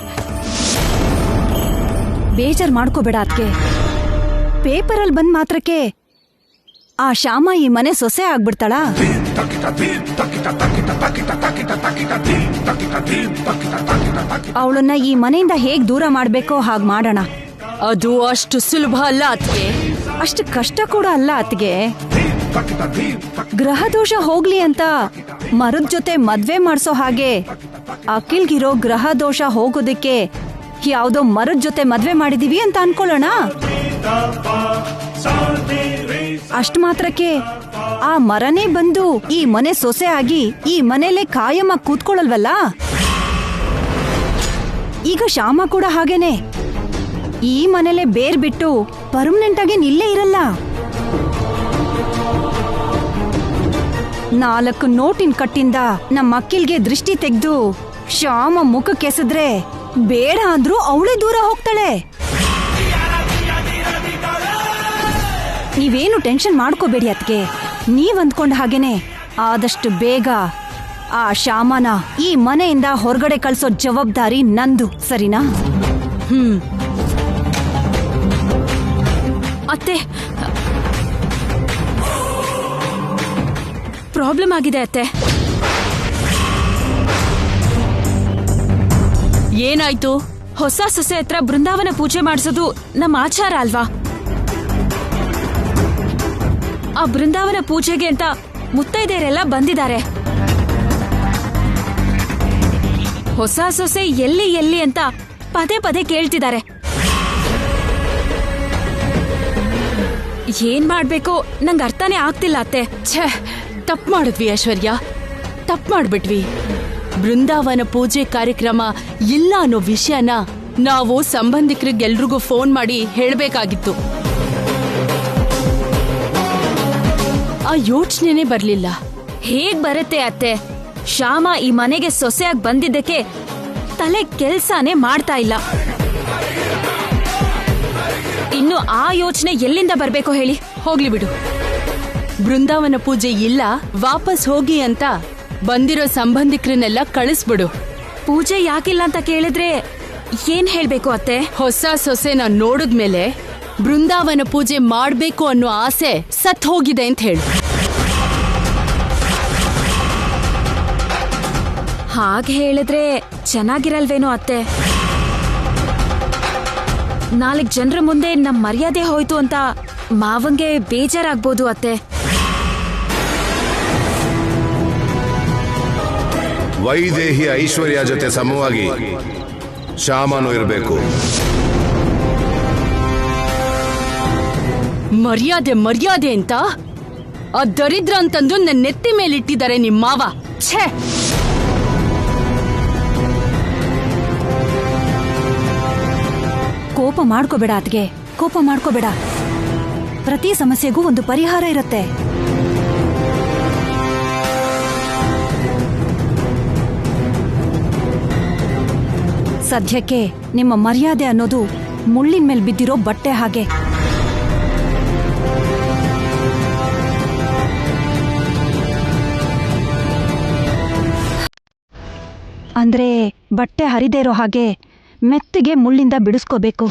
ಬೇಜಾರ್ ಮಾಡ್ಕೋಬೇಡ ಅದ್ಕೆ. ಪೇಪರಲ್ಲಿ ಬಂದ್ ಮಾತ್ರಕ್ಕೆ ಆ ಶ್ಯಾಮ ಈ ಮನೆ ಸೊಸೆ ಆಗ್ಬಿಡ್ತಾಳ? ಅವಳನ್ನ ಈ ಮನೆಯಿಂದ ಹೇಗ್ ದೂರ ಮಾಡ್ಬೇಕೋ ಹಾಗ್ ಮಾಡೋಣ. ಅದು ಅಷ್ಟು ಸುಲಭ ಅಲ್ಲ ಅತ್ಗೆ. ಅಷ್ಟು ಕಷ್ಟ ಕೂಡ ಅಲ್ಲ ಅತ್ಗೆ. ಗ್ರಹ ದೋಷ ಹೋಗ್ಲಿ ಅಂತ ಮರದ ಜೊತೆ ಮದ್ವೆ ಮಾಡ್ಸೋ ಹಾಗೆ ಅಖಿಲ್ಗಿರೋ ಗ್ರಹ ದೋಷ ಹೋಗೋದಕ್ಕೆ ಯಾವ್ದೋ ಮರದ ಜೊತೆ ಮದ್ವೆ ಮಾಡಿದೀವಿ ಅಂತ ಅನ್ಕೊಳ್ಳೋಣ. ಅಷ್ಟ್ ಮಾತ್ರಕ್ಕೆ ಆ ಮರನೇ ಬಂದು ಈ ಮನೆ ಸೊಸೆ ಆಗಿ ಈ ಮನೇಲೆ ಕಾಯಮ್ಮ ಕೂತ್ಕೊಳ್ಳಲ್ವಲ್ಲ. ಈಗ ಶ್ಯಾಮ ಕೂಡ ಹಾಗೇನೆ ಈ ಮನೇಲೆ ಬೇರ್ ಬಿಟ್ಟು ಪರ್ಮನೆಂಟ್ ಆಗಿ ನಿಲ್ಲೇ ಇರಲ್ಲ. 4 ನೋಟಿನ ಕಟ್ಟಿಂದ ನಮ್ಮ ಅಕ್ಕಿಲ್ಗೆ ದೃಷ್ಟಿ ತೆಗೆದು ಶ್ಯಾಮ ಮುಖಕ್ಕೆಸೆದ್ರೆ ಬೇಡ ಅಂದ್ರೂ ಅವಳೇ ದೂರ ಹೋಗ್ತಾಳೆ. ನೀವೇನು ಟೆನ್ಷನ್ ಮಾಡ್ಕೋಬೇಡಿ ಅದ್ಕೆ. ನೀವ್ ಅಂದ್ಕೊಂಡ ಹಾಗೇನೆ ಆದಷ್ಟು ಬೇಗ ಆ ಶ್ಯಾಮನ ಈ ಮನೆಯಿಂದ ಹೊರಗಡೆ ಕಳ್ಸೋ ಜವಾಬ್ದಾರಿ ನಂದು, ಸರಿನಾ? ಅತ್ತೆ, ಪ್ರಾಬ್ಲಮ್ ಆಗಿದೆ ಅತ್ತೆ. ಏನಾಯ್ತು? ಹೊಸ ಸೊಸೆ ಹತ್ರ ಬೃಂದಾವನ ಪೂಜೆ ಮಾಡಿಸೋದು ನಮ್ಮ ಆಚಾರ ಅಲ್ವಾ? ಆ ಬೃಂದಾವನ ಪೂಜೆಗೆ ಅಂತ ಮುತ್ತೈದೆಯರೆಲ್ಲ ಬಂದಿದ್ದಾರೆ. ಹೊಸ ಸೊಸೆ ಎಲ್ಲಿ ಎಲ್ಲಿ ಅಂತ ಪದೇ ಪದೇ ಕೇಳ್ತಿದ್ದಾರೆ. ಏನ್ ಮಾಡ್ಬೇಕು ನಂಗೆ ಅರ್ಥನೇ ಆಗ್ತಿಲ್ಲ ಅತ್ತೆ. ಛೇ, ತಪ್ಪು ಮಾಡಿದ್ವಿ ಐಶ್ವರ್ಯ, ತಪ್ಪು ಮಾಡ್ಬಿಟ್ವಿ. ಬೃಂದಾವನ ಪೂಜೆ ಕಾರ್ಯಕ್ರಮ ಇಲ್ಲ ಅನ್ನೋ ವಿಷಯನ ನಾವು ಸಂಬಂಧಿಕರಿಗೆಲ್ರಿಗೂ ಫೋನ್ ಮಾಡಿ ಹೇಳ್ಬೇಕಾಗಿತ್ತು. ಆ ಯೋಚನೆನೇ ಬರ್ಲಿಲ್ಲ. ಹೇಗ್ ಬರುತ್ತೆ ಅತ್ತೆ? ಶ್ಯಾಮ ಈ ಮನೆಗೆ ಸೊಸೆಯಾಗಿ ಬಂದಿದ್ದಕ್ಕೆ ತಲೆ ಕೆಲ್ಸಾನೇ ಮಾಡ್ತಾ ಇಲ್ಲ. ಇನ್ನು ಆ ಯೋಚನೆ ಎಲ್ಲಿಂದ ಬರ್ಬೇಕು ಹೇಳಿ? ಹೋಗ್ಲಿ ಬಿಡು, ಬೃಂದಾವನ ಪೂಜೆ ಇಲ್ಲ, ವಾಪಸ್ ಹೋಗಿ ಅಂತ ಬಂದಿರೋ ಸಂಬಂಧಿಕರನ್ನೆಲ್ಲ ಕಳಿಸ್ಬಿಡು. ಪೂಜೆ ಯಾಕಿಲ್ಲ ಅಂತ ಕೇಳಿದ್ರೆ ಏನ್ ಹೇಳ್ಬೇಕು ಅತ್ತೆ? ಹೊಸ ಸೊಸೆನ ನೋಡಿದ್ಮೇಲೆ ಬೃಂದಾವನ ಪೂಜೆ ಮಾಡ್ಬೇಕು ಅನ್ನೋ ಆಸೆ ಸತ್ ಹೋಗಿದೆ ಅಂತ ಹೇಳು. ಹಾಗೆ ಹೇಳಿದ್ರೆ ಚೆನ್ನಾಗಿರಲ್ವೇನೋ ಅತ್ತೆ? 4 ಜನರ ಮುಂದೆ ನಮ್ ಮರ್ಯಾದೆ ಹೋಯ್ತು ಅಂತ ಮಾವಂಗೆ ಬೇಜಾರಾಗ್ಬೋದು ಅತ್ತೆ. ವೈದೇಹಿ ಐಶ್ವರ್ಯ ಜೊತೆ ಸಮವಾಗಿ ಶ್ಯಾಮನು ಇರಬೇಕು. ಮರ್ಯಾದೆ ಮರ್ಯಾದೆ ಅಂತ ಆ ದರಿದ್ರ ಅಂತಂದು ನನ್ನ ನೆತ್ತಿ ಮೇಲಿಟ್ಟಿದ್ದಾರೆ ನಿಮ್ ಮಾವ. ಛೇ, ಕೋಪ ಮಾಡ್ಕೋಬೇಡ ಅದ್ಗೆ, ಕೋಪ ಮಾಡ್ಕೋಬೇಡ. ಪ್ರತಿ ಸಮಸ್ಯೆಗೂ ಒಂದು ಪರಿಹಾರ ಇರುತ್ತೆ. ಸದ್ಯಕ್ಕೆ ನಿಮ್ಮ ಮರ್ಯಾದೆ ಅನ್ನೋದು ಮುಳ್ಳಿನ ಮೇಲೆ ಬಿದ್ದಿರೋ ಬಟ್ಟೆ ಹಾಗೆ. ಅಂದ್ರೆ ಬಟ್ಟೆ ಹರಿದೇ ಇರೋ ಹಾಗೆ ಮೆತ್ತಗೆ ಮುಳ್ಳಿಂದ ಬಿಡಿಸ್ಕೋಬೇಕು.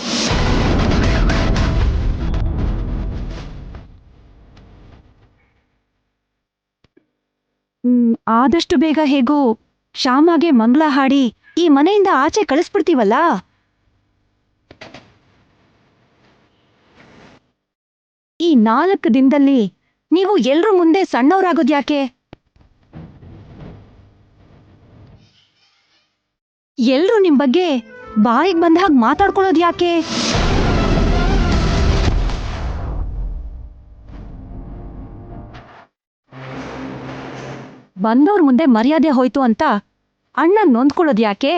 ಆದಷ್ಟು ಬೇಗ ಹೇಗೂ ಶ್ಯಾಮಗೆ ಮಂಗಳ ಹಾಡಿ ಈ ಮನೆಯಿಂದ ಆಚೆ ಕಳಿಸ್ಬಿಡ್ತೀವಲ್ಲ. ಈ 4 ದಿನದಲ್ಲಿ ನೀವು ಎಲ್ರ ಮುಂದೆ ಸಣ್ಣವರಾಗೋದು ಯಾಕೆ? ಎಲ್ರೂ ನಿಮ್ ಬಗ್ಗೆ ಬಾಯಿಗೆ ಬಂದ ಹಾಗೆ ಮಾತಾಡ್ಕೊಳ್ಳೋದು ಯಾಕೆ? ಬಂದವ್ರ ಮುಂದೆ ಮರ್ಯಾದೆ ಹೋಯ್ತು ಅಂತ ಅಣ್ಣ ನೊಂದ್ಕೊಳ್ಳೋದು ಯಾಕೆ?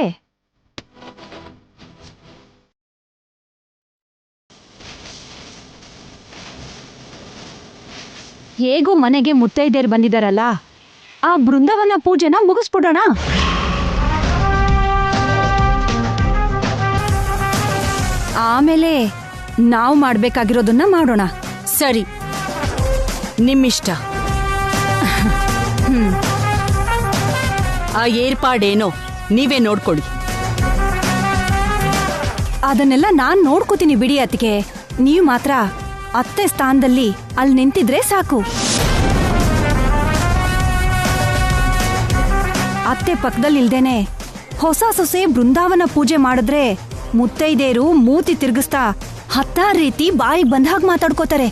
ಹೇಗೂ ಮನೆಗೆ ಮುತ್ತೈದೆಯರು ಬಂದಿದ್ದಾರಲ್ಲ, ಆ ಬೃಂದಾವನ ಪೂಜೆನ ಮುಗಿಸ್ಬಿಡೋಣ. ಆಮೇಲೆ ನಾವು ಮಾಡ್ಬೇಕಾಗಿರೋದನ್ನ ಮಾಡೋಣ. ಸರಿ, ನಿಮ್ಮಿಷ್ಟ. ಆ ಏರ್ಪಾಡೇನೋ ನೀವೇ ನೋಡ್ಕೊಳ್ಳಿ. ಅದನ್ನೆಲ್ಲ ನಾನ್ ನೋಡ್ಕೋತೀನಿ ಬಿಡಿ ಅತ್ತಿಗೆ. ನೀವು ಮಾತ್ರ ಅತ್ತೆ ಸ್ಥಾನದಲ್ಲಿ ಅಲ್ಲಿ ನಿಂತಿದ್ರೆ ಸಾಕು. ಅತ್ತೆ ಪಕ್ಕದಲ್ಲಿ ಇಲ್ದೇನೆ ಹೊಸ ಸೊಸೆ ಬೃಂದಾವನ ಪೂಜೆ ಮಾಡಿದ್ರೆ ಮುತ್ತೈದೇರು ಮೂತಿ ತಿರ್ಗಿಸ್ತಾ ಹತ್ತಾರು ರೀತಿ ಬಾಯಿಗೆ ಬಂದ ಹಾಗೆ ಮಾತಾಡ್ಕೋತಾರೆ.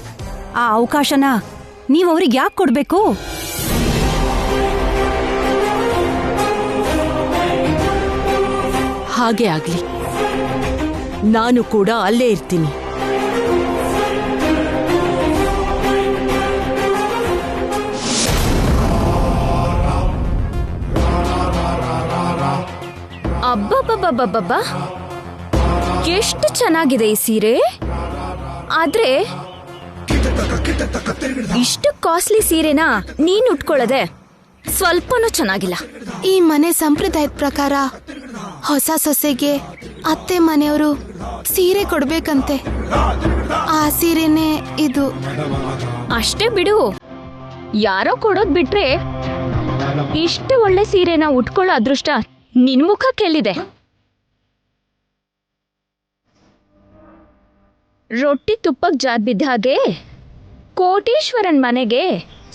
ಆ ಅವಕಾಶನ ನೀವ್ ಅವ್ರಿಗೆ ಯಾಕೆ ಕೊಡ್ಬೇಕು? ಹಾಗೆ ಆಗ್ಲಿ, ನಾನು ಕೂಡ ಅಲ್ಲೇ ಇರ್ತೀನಿ. ಅಬ್ಬಬ್ಬಬ್ಬಬ್ಬಬ್ಬ, ಎಷ್ಟು ಚೆನ್ನಾಗಿದೆ ಈ ಸೀರೆ. ಆದ್ರೆ ಇಷ್ಟು ಕಾಸ್ಟ್ಲಿ ಸೀರೆನ ನೀನ್ ಉಟ್ಕೊಳ್ಳದೆ ಸ್ವಲ್ಪನೂ ಚೆನ್ನಾಗಿಲ್ಲ. ಈ ಮನೆ ಸಂಪ್ರದಾಯದ ಪ್ರಕಾರ ಹೊಸ ಸೊಸೆಗೆ ಅತ್ತೆ ಮನೆಯವರು ಸೀರೆ ಕೊಡ್ಬೇಕಂತೆ. ಆ ಸೀರೆನೇ ಇದು. ಅಷ್ಟೇ ಬಿಡು, ಯಾರೋ ಕೊಡೋದ್ ಬಿಟ್ರೆ ಇಷ್ಟು ಒಳ್ಳೆ ಸೀರೆನ ಉಟ್ಕೊಳ್ಳೋ ಅದೃಷ್ಟ ನಿನ್ ಮುಖಕ್ಕೆಲ್ಲಿದೆ? ರೊಟ್ಟಿ ತುಪ್ಪಕ್ ಜಾರ್ ಬಿದ್ದ ಹಾಗೆ ಕೋಟೀಶ್ವರನ್ ಮನೆಗೆ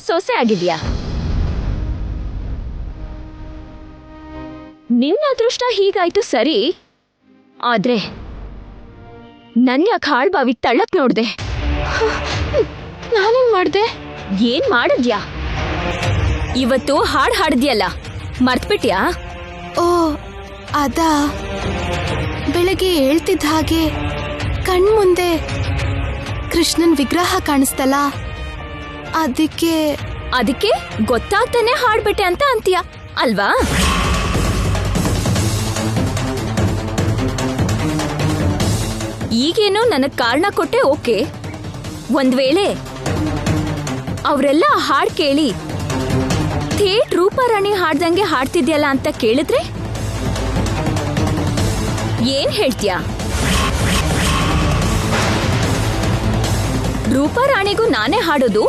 ಸೊಸೆ ಆಗಿದ್ಯಾ? ನಿನ್ನ ಅದೃಷ್ಟ ಹೀಗಾಯ್ತು ಸರಿ, ಆದ್ರೆ ನನ್ ಯಾಕೆ ಹಾಳ್ಬಾವಿ ತಳ್ಳಕ್ ನೋಡ್ದೆ? ನಾನೇನ್ ಮಾಡ್ದೆ? ಏನ್ ಮಾಡಿದ್ಯಾ? ಇವತ್ತು ಹಾಡ್ ಹಾಡಿದ್ಯಲ್ಲ, ಮರ್ತ್ಬಿಟ್ಯಾ? ಓ ಅದಾ, ಬೆಳಗ್ಗೆ ಹೇಳ್ತಿದ್ದ ಹಾಗೆ ಕಣ್ಮುಂದೆ ಕೃಷ್ಣನ್ ವಿಗ್ರಹ ಕಾಣಿಸ್ತಲ್ಲ, ಅದಕ್ಕೆ ಗೊತ್ತಾಗ್ತಾನೆ ಹಾಡ್ಬಿಟ್ಟೆ ಅಂತ ಅಂತೀಯ ಅಲ್ವಾ? ಈಗೇನೋ ನನಗ್ ಕಾರಣ ಕೊಟ್ಟೆ, ಓಕೆ. ಒಂದ್ ವೇಳೆ ಅವರೆಲ್ಲ ಹಾಡ್ ಕೇಳಿ ಥೇಟ್ ರೂಪಾರಾಣಿ ಹಾಡ್ದಂಗೆ ಹಾಡ್ತಿದ್ಯಲ್ಲ ಅಂತ ಕೇಳಿದ್ರೆ ಏನ್ ಹೇಳ್ತೀಯ? ರೂಪಾರಾಣಿಗೂ ನಾನೇ ಹಾಡೋದು,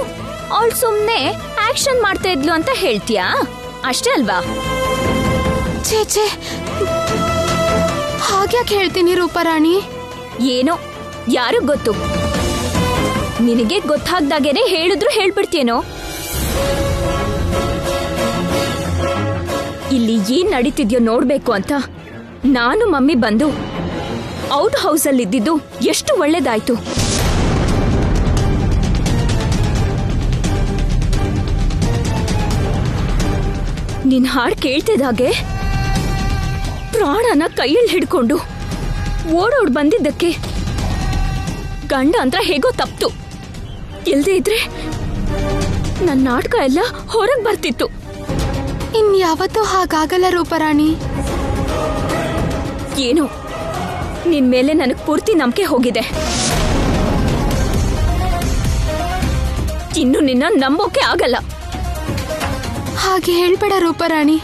ಅವಳು ಸುಮ್ನೆ ಆಕ್ಷನ್ ಮಾಡ್ತಾ ಇದ್ಲು ಅಂತ ಹೇಳ್ತೀಯಾ? ಅಷ್ಟೇ ಅಲ್ವಾ? ಛೇ, ಹಾಗ್ಯಾಕೆ ಹೇಳ್ತೀನಿ ರೂಪಾರಾಣಿ? ಏನೋ ಯಾರಿಗ್ ಗೊತ್ತು, ನಿನಗೆ ಗೊತ್ತಾಗ್ದಾಗೇನೆ ಹೇಳಿದ್ರು ಹೇಳ್ಬಿಡ್ತೇನೋ. ಇಲ್ಲಿ ಏನ್ ನಡೀತಿದ್ಯೋ ನೋಡ್ಬೇಕು ಅಂತ ನಾನು ಮಮ್ಮಿ ಬಂದು ಔಟ್ ಹೌಸಲ್ಲಿ ಇದ್ದಿದ್ದು ಎಷ್ಟು ಒಳ್ಳೇದಾಯ್ತು. ನಿನ್ ಹಾಡ್ ಕೇಳ್ತಿದ್ದಾಗೆ ಪ್ರಾಣನ ಕೈಯಲ್ಲಿ ಹಿಡ್ಕೊಂಡು ಓಡೋಡ್ ಬಂದಿದ್ದಕ್ಕೆ ಗಂಡ ಅಂತ ಹೇಗೋ ತಪ್ತು. ಇಲ್ದೇ ಇದ್ರೆ ನನ್ನ ನಾಟಕ ಎಲ್ಲ ಹೊರಗ್ ಬರ್ತಿತ್ತು. ಇನ್ಯಾವತ್ತೂ ಹಾಗಾಗಲ್ಲ ರೂಪಾರಾಣಿ. ಏನು, ನಿನ್ ಮೇಲೆ ನನಗ್ ಪೂರ್ತಿ ನಂಬಿಕೆ ಹೋಗಿದೆ. ಇನ್ನು ನಿನ್ನ ನಂಬೋಕೆ ಆಗಲ್ಲ. ಹಾಗೆ ಹೇಳ್ಬೇಡ ರೂಪಾರಾಣಿ.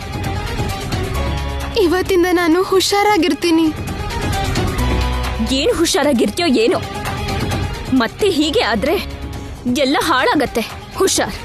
ಇವತ್ತಿಂದ ನಾನು ಹುಷಾರಾಗಿರ್ತೀನಿ. ಏನು ಹುಷಾರಾಗಿರ್ತೀಯೋ ಏನೋ, ಮತ್ತೆ ಹೀಗೆ ಆದ್ರೆ ಎಲ್ಲ ಹಾಳಾಗತ್ತೆ. ಹುಷಾರ್.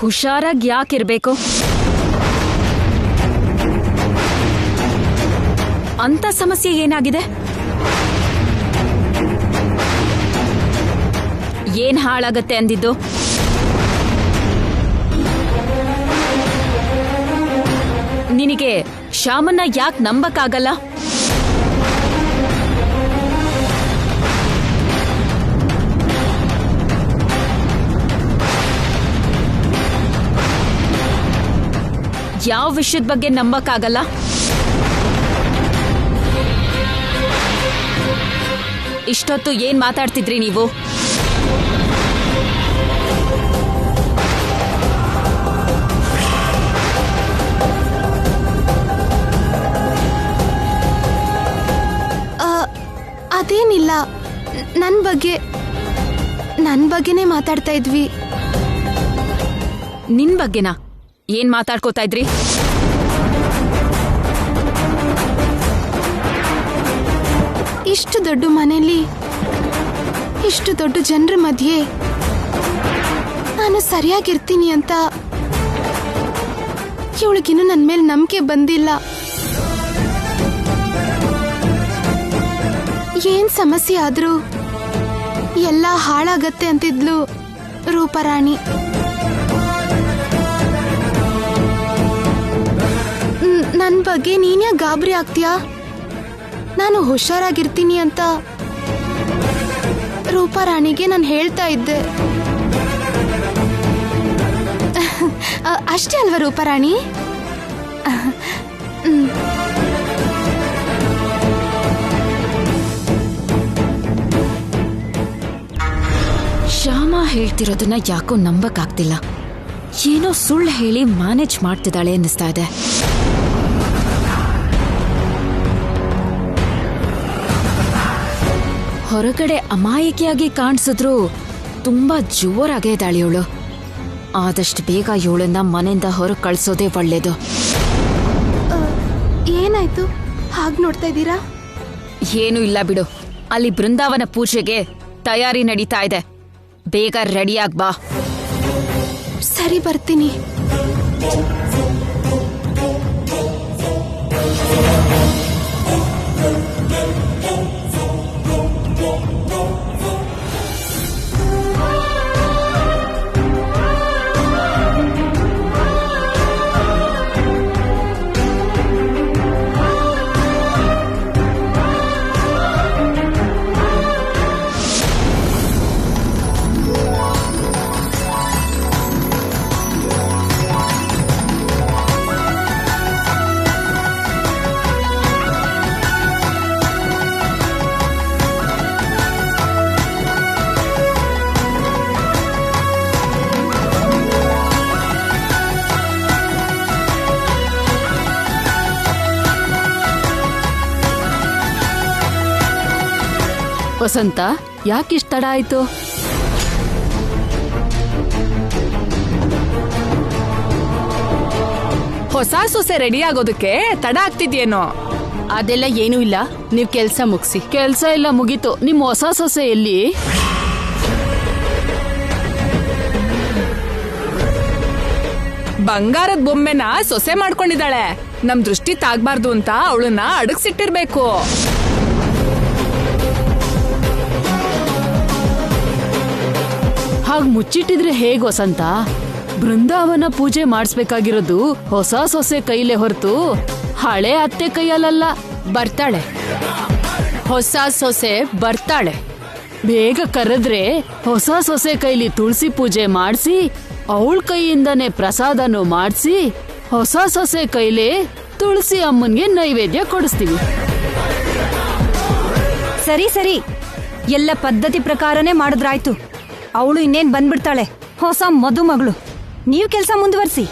ಹುಷಾರಾಗಿ ಯಾಕಿರ್ಬೇಕು? ಅಂತ ಸಮಸ್ಯೆ ಏನಾಗಿದೆ? ಏನ್ ಹಾಳಾಗತ್ತೆ ಅಂದಿದ್ದು? ನಿನಗೆ ಶ್ಯಾಮನ್ನ ಯಾಕೆ ನಂಬಕ್ಕಾಗಲ್ಲ? ಯಾವ ವಿಷಯದ ಬಗ್ಗೆ ನಂಬಕ್ಕಾಗಲ್ಲ? ಇಷ್ಟೊತ್ತು ಏನ್ ಮಾತಾಡ್ತಿದ್ರಿ ನೀವು? ಅದೇನಿಲ್ಲ, ನನ್ ಬಗ್ಗೆನೇ ಮಾತಾಡ್ತಾ ಇದ್ವಿ. ನಿನ್ ಬಗ್ಗೆನಾ? ಏನ್ ಮಾತಾಡ್ಕೋತಾ ಇದ್ರಿ? ಇಷ್ಟು ದೊಡ್ಡ ಮನೆಯಲ್ಲಿ ಇಷ್ಟು ದೊಡ್ಡ ಜನರ ಮಧ್ಯೆ ನಾನು ಸರಿಯಾಗಿರ್ತೀನಿ ಅಂತ ಇವಳಿಗಿನ್ನೂ ನನ್ನ ಮೇಲೆ ನಂಬಿಕೆ ಬಂದಿಲ್ಲ. ಏನ್ ಸಮಸ್ಯೆ ಆದ್ರೂ ಎಲ್ಲ ಹಾಳಾಗತ್ತೆ ಅಂತಿದ್ಲು ರೂಪರಾಣಿ. ನನ್ನ ಬಗ್ಗೆ ನೀನ್ಯಾಕೆ ಗಾಬರಿ ಆಗ್ತೀಯಾ? ನಾನು ಹುಷಾರಾಗಿರ್ತೀನಿ ಅಂತ ರೂಪರಾಣಿಗೆ ನಾನು ಹೇಳ್ತಾ ಇದ್ದೆ. ಅಷ್ಟೇ ಅಲ್ವಾ ರೂಪರಾಣಿ? ಶ್ಯಾಮ ಹೇಳ್ತಿರೋದನ್ನ ಯಾಕೋ ನಂಬಕ್ಕಾಗ್ತಿಲ್ಲ. ಏನೋ ಸುಳ್ಳು ಹೇಳಿ ಮ್ಯಾನೇಜ್ ಮಾಡ್ತಿದ್ದಾಳೆ ಅನ್ನಿಸ್ತಾ ಇದೆ. ಹೊರಗಡೆ ಅಮಾಯಕಿಯಾಗಿ ಕಾಣಿಸಿದ್ರು ತುಂಬಾ ಜೋರಾಗೇ ಇದ್ದಾಳೆ ಇವಳು. ಆದಷ್ಟು ಬೇಗ ಇವಳನ್ನ ಮನೆಯಿಂದ ಹೊರಗೆ ಕಳ್ಸೋದೇ ಒಳ್ಳೇದು. ಏನಾಯ್ತು ಹಾಗೆ ನೋಡ್ತಾ ಇದ್ದೀರಾ? ಏನೂ ಇಲ್ಲ ಬಿಡು. ಅಲ್ಲಿ ಬೃಂದಾವನ ಪೂಜೆಗೆ ತಯಾರಿ ನಡೀತಾ ಇದೆ. ಬೇಗ ರೆಡಿಯಾಗ್ ಬಾ. ಸರಿ, ಬರ್ತೀನಿ. ವಸಂತ, ಯಾಕಿಷ್ಟು ತಡ ಆಯ್ತು? ಹೊಸ ಸೊಸೆ ರೆಡಿ ಆಗೋದಕ್ಕೆ ತಡ ಆಗ್ತಿದ್ಯೇನೋ? ಅದೆಲ್ಲ ಏನೂ ಇಲ್ಲ, ನೀವ್ ಕೆಲ್ಸ ಮುಗಿಸಿ. ಕೆಲ್ಸ ಎಲ್ಲ ಮುಗೀತು. ನಿಮ್ ಹೊಸ ಸೊಸೆ ಎಲ್ಲಿ? ಬಂಗಾರದ ಬೊಮ್ಮೆನ ಸೊಸೆ ಮಾಡ್ಕೊಂಡಿದ್ದಾಳೆ. ನಮ್ ದೃಷ್ಟಿ ತಾಗ್ಬಾರ್ದು ಅಂತ ಅವಳನ್ನ ಅಡಗಿಸಿಟ್ಟಿರ್ಬೇಕು. ಹಾಗ್ ಮುಚ್ಚಿಟ್ಟಿದ್ರೆ ಹೇಗ್ ವಸಂತ? ಬೃಂದಾವನ ಪೂಜೆ ಮಾಡಿಸ್ಬೇಕಾಗಿರೋದು ಹೊಸ ಸೊಸೆ ಕೈಲೇ ಹೊರತು ಹಳೆ ಅತ್ತೆ ಕೈಯಲ್ಲ. ಬರ್ತಾಳೆ, ಹೊಸ ಸೊಸೆ ಬರ್ತಾಳೆ. ಬೇಗ ಕರೆದ್ರೆ ಹೊಸ ಸೊಸೆ ಕೈಲಿ ತುಳಸಿ ಪೂಜೆ ಮಾಡಿಸಿ ಅವಳ ಕೈಯಿಂದನೇ ಪ್ರಸಾದನೂ ಮಾಡಿಸಿ ಹೊಸ ಸೊಸೆ ಕೈಲೇ ತುಳಸಿ ಅಮ್ಮನ್ಗೆ ನೈವೇದ್ಯ ಕೊಡಿಸ್ತೀವಿ. ಸರಿ ಸರಿ, ಎಲ್ಲ ಪದ್ಧತಿ ಪ್ರಕಾರನೇ ಮಾಡಿದ್ರಾಯ್ತು. ಅವಳು ಇನ್ನೇನ್ ಬಂದ್ಬಿಡ್ತಾಳೆ, ಹೊಸ ಮದುಮಗಳು. ನೀವು ಕೆಲಸ ಮುಂದುವರಿಸಿ.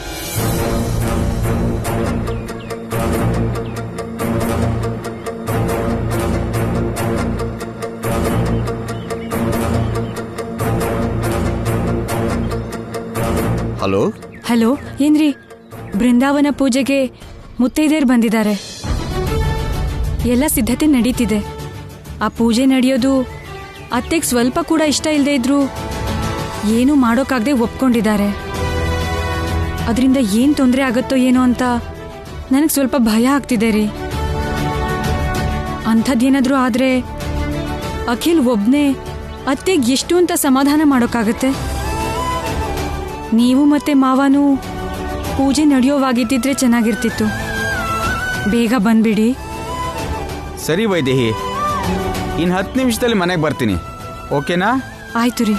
ಹಲೋ ಹಲೋ, ಏನ್ರಿ? ಬೃಂದಾವನ ಪೂಜೆಗೆ ಮುತ್ತೈದೆಯರು ಬಂದಿದ್ದಾರೆ. ಎಲ್ಲ ಸಿದ್ಧತೆ ನಡೀತಿದೆ. ಆ ಪೂಜೆ ನಡೆಯೋದು ಅತ್ತೆಗೆ ಸ್ವಲ್ಪ ಕೂಡ ಇಷ್ಟ ಇಲ್ಲದೆ ಇದ್ರು ಏನೂ ಮಾಡೋಕ್ಕಾಗದೆ ಒಪ್ಕೊಂಡಿದ್ದಾರೆ. ಅದರಿಂದ ಏನು ತೊಂದರೆ ಆಗತ್ತೋ ಏನೋ ಅಂತ ನನಗೆ ಸ್ವಲ್ಪ ಭಯ ಆಗ್ತಿದೆ ರೀ. ಅಂಥದ್ದೇನಾದ್ರೂ ಆದ್ರೆ ಅಖಿಲ್ ಒಬ್ನೇ ಅತ್ತೆಗೆ ಎಷ್ಟು ಅಂತ ಸಮಾಧಾನ ಮಾಡೋಕ್ಕಾಗತ್ತೆ? ನೀವು ಮತ್ತೆ ಮಾವನು ಪೂಜೆ ನಡೆಯೋವಾಗಿದ್ದಿದ್ರೆ ಚೆನ್ನಾಗಿರ್ತಿತ್ತು. ಬೇಗ ಬಂದ್ಬಿಡಿ. ಸರಿ ವೈದೇಹಿ, ಇನ್ನು 10 ನಿಮಿಷದಲ್ಲಿ ಮನೆಗೆ ಬರ್ತೀನಿ. ಓಕೆನಾ? ಆಯ್ತು ರೀ.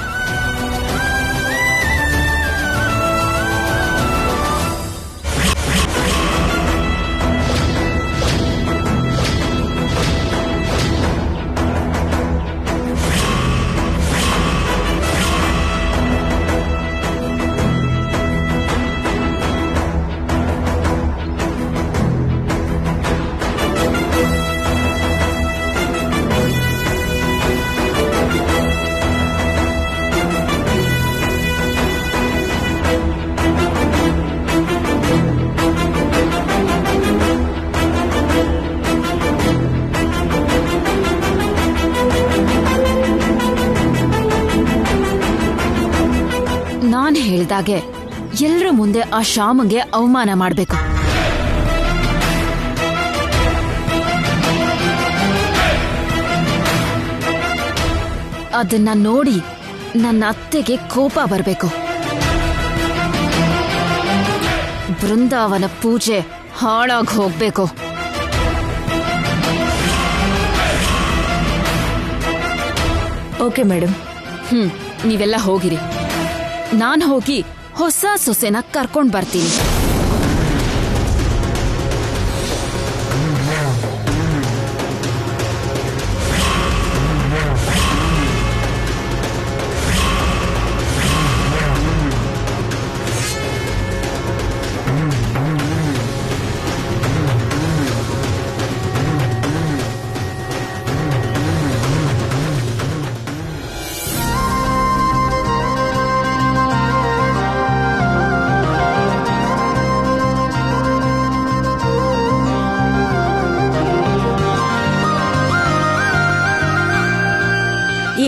ನಾನ್ ಹೇಳ್ದಾಗೆ ಎಲ್ರ ಮುಂದೆ ಆ ಶ್ಯಾಮಗೆ ಅವಮಾನ ಮಾಡ್ಬೇಕು. ಅದನ್ನ ನೋಡಿ ನನ್ನ ಅತ್ತೆಗೆ ಕೋಪ ಬರ್ಬೇಕು. ಬೃಂದಾವನ ಪೂಜೆ ಹಾಳಾಗಿ ಹೋಗ್ಬೇಕು. Okay madam. ನೀವೆಲ್ಲ ಹೋಗಿರಿ. ನಾನ್ ಹೋಗಿ ಹೊಸ ಸೊಸೆನ ಕರ್ಕೊಂಡ್ ಬರ್ತೀನಿ.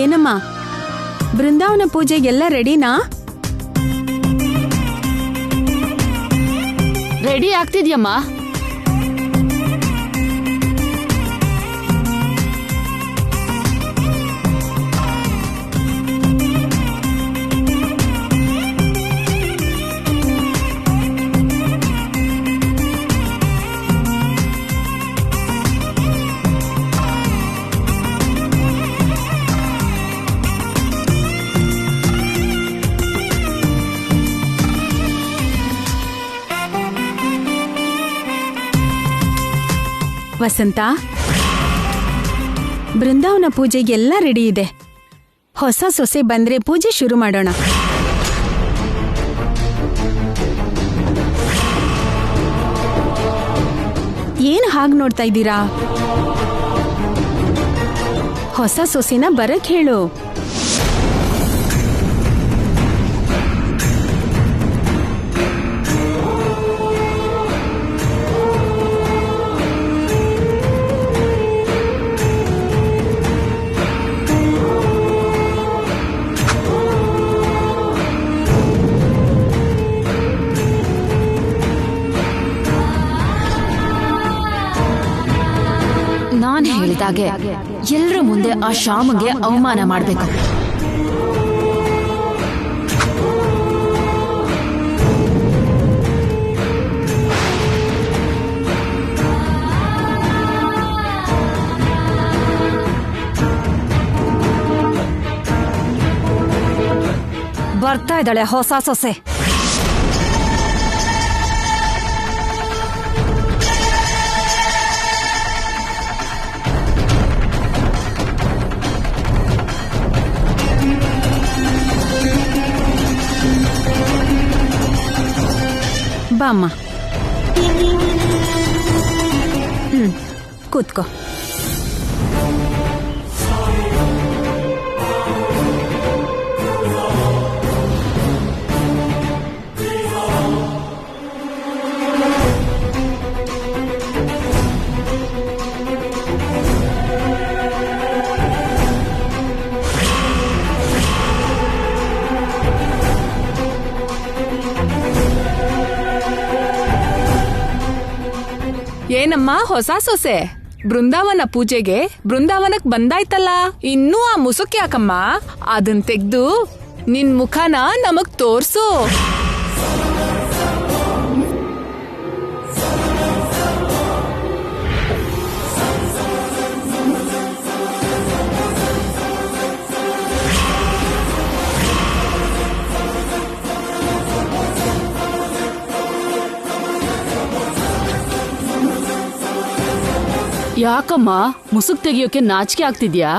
ಏನಮ್ಮ, ಬೃಂದಾವನ ಪೂಜೆಗೆಲ್ಲ ರೆಡಿನಾ? ರೆಡಿ ಆಗ್ತಿದ್ಯಮ್ಮ. ವಸಂತ, ಬೃಂದಾವನ ಪೂಜೆಗೆಲ್ಲ ರೆಡಿ ಇದೆ. ಹೊಸ ಸೊಸೆ ಬಂದ್ರೆ ಪೂಜೆ ಶುರು ಮಾಡೋಣ. ಏನ್ ಹಾಗೆ ನೋಡ್ತಾ ಇದ್ದೀರಾ? ಹೊಸ ಸೊಸೆನ ಬರಕ್ ಹೇಳು. ನಾನ್ ಹೇಳಿದಾಗೆ ಎಲ್ರ ಮುಂದೆ ಆ ಶ್ಯಾಮಗೆ ಅವಮಾನ ಮಾಡ್ಬೇಕು. ಬರ್ತಾ ಇದ್ದಾಳೆ ಹೊಸ ಸೊಸೆ. ಬಾಮ್ಮ, ಕೂತ್ಕೋ. ಏನಮ್ಮ ಹೊಸ ಸೊಸೆ, ಬೃಂದಾವನ ಪೂಜೆಗೆ ಬೃಂದಾವನಕ್ ಬಂದಾಯ್ತಲ್ಲ, ಇನ್ನೂ ಆ ಮುಸುಕ್ ಯಾಕಮ್ಮ? ಅದನ್ ತೆಗ್ದು ನಿನ್ ಮುಖನ ನಮಗ್ ತೋರ್ಸು. ಯಾಕಮ್ಮ ಮುಸುಕ್ ತೆಗಿಯೋಕೆ ನಾಚಿಕೆ ಆಗ್ತಿದ್ಯಾ?